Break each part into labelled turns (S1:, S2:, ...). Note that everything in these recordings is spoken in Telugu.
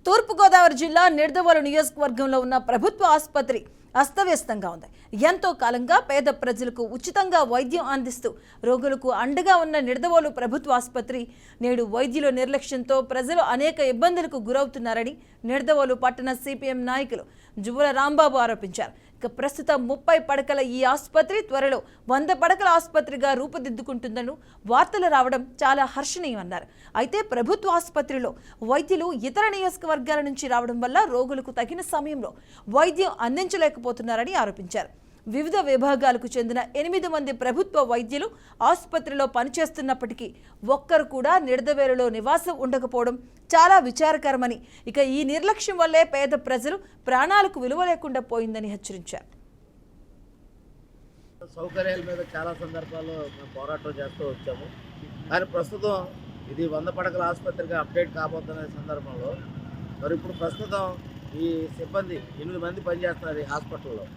S1: తూర్పుగోదావరి జిల్లా నిడదవోలు నియోజకవర్గంలో ఉన్న ప్రభుత్వ ఆసుపత్రి అస్తవ్యస్తంగా ఉంది. ఎంతో కాలంగా పేద ప్రజలకు ఉచితంగా వైద్యం అందిస్తూ రోగులకు అండగా ఉన్న నిడదవోలు ప్రభుత్వ ఆసుపత్రి నేడు వైద్యుల నిర్లక్ష్యంతో ప్రజలు అనేక ఇబ్బందులకు గురవుతున్నారని నిడదవోలు పట్టణ సిపిఎం నాయకులు జువ్వల రాంబాబు ఆరోపించారు. ఇక ప్రస్తుతం 30 పడకల ఈ ఆసుపత్రి త్వరలో 100 పడకల ఆసుపత్రిగా రూపుదిద్దుకుంటుందని వార్తలు రావడం చాలా హర్షణీయమన్నారు. అయితే ప్రభుత్వ ఆసుపత్రిలో వైద్యులు ఇతర నియోజకవర్గాల నుంచి రావడం వల్ల రోగులకు తగిన సమయంలో వైద్యం అందించలేకపోతున్నారని ఆరోపించారు. వివిధ విభాగాలకు చెందిన 8 మంది ప్రభుత్వ వైద్యులు ఆసుపత్రిలో పనిచేస్తున్నప్పటికీ ఒక్కరు కూడా నిడదవేలులో నివాసం ఉండకపోవడం చాలా విచారకరమని, ఇక ఈ నిర్లక్ష్యం వల్లే పేద ప్రజలు ప్రాణాలకు విలువ లేకుండా పోయిందని హెచ్చరించారు.
S2: సౌకర్యాల మీద చాలా సందర్భాల్లో మేము పోరాటం చేస్తూ వచ్చాము. కానీ ప్రస్తుతం ఇది 100 పడకల ఆసుపత్రిగా అప్డేట్ కాబోతున్న సందర్భంలో మరి ఇప్పుడు ప్రస్తుతం ఈ సిబ్బంది 8 మంది పనిచేస్తున్నారు ఈ హాస్పిటల్లో.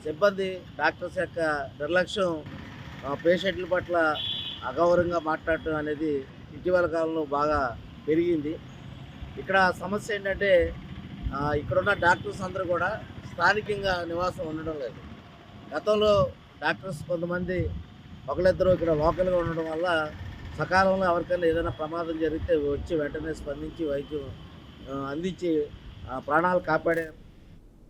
S2: సిబ్బంది డాక్టర్స్ యొక్క నిర్లక్ష్యం, పేషెంట్ల పట్ల అగౌరవంగా మాట్లాడటం అనేది ఇటీవల కాలంలో బాగా పెరిగింది. ఇక్కడ సమస్య ఏంటంటే ఇక్కడున్న డాక్టర్స్ అందరూ కూడా స్థానికంగా నివాసం ఉండడం లేదు. గతంలో డాక్టర్స్ కొంతమంది ఒకళ్ళిద్దరూ ఇక్కడ లోకల్గా ఉండడం వల్ల సకాలంలో ఎవరికైనా ఏదైనా ప్రమాదం జరిగితే వచ్చి వెంటనే స్పందించి వైద్యం అందించి ప్రాణాలు కాపాడే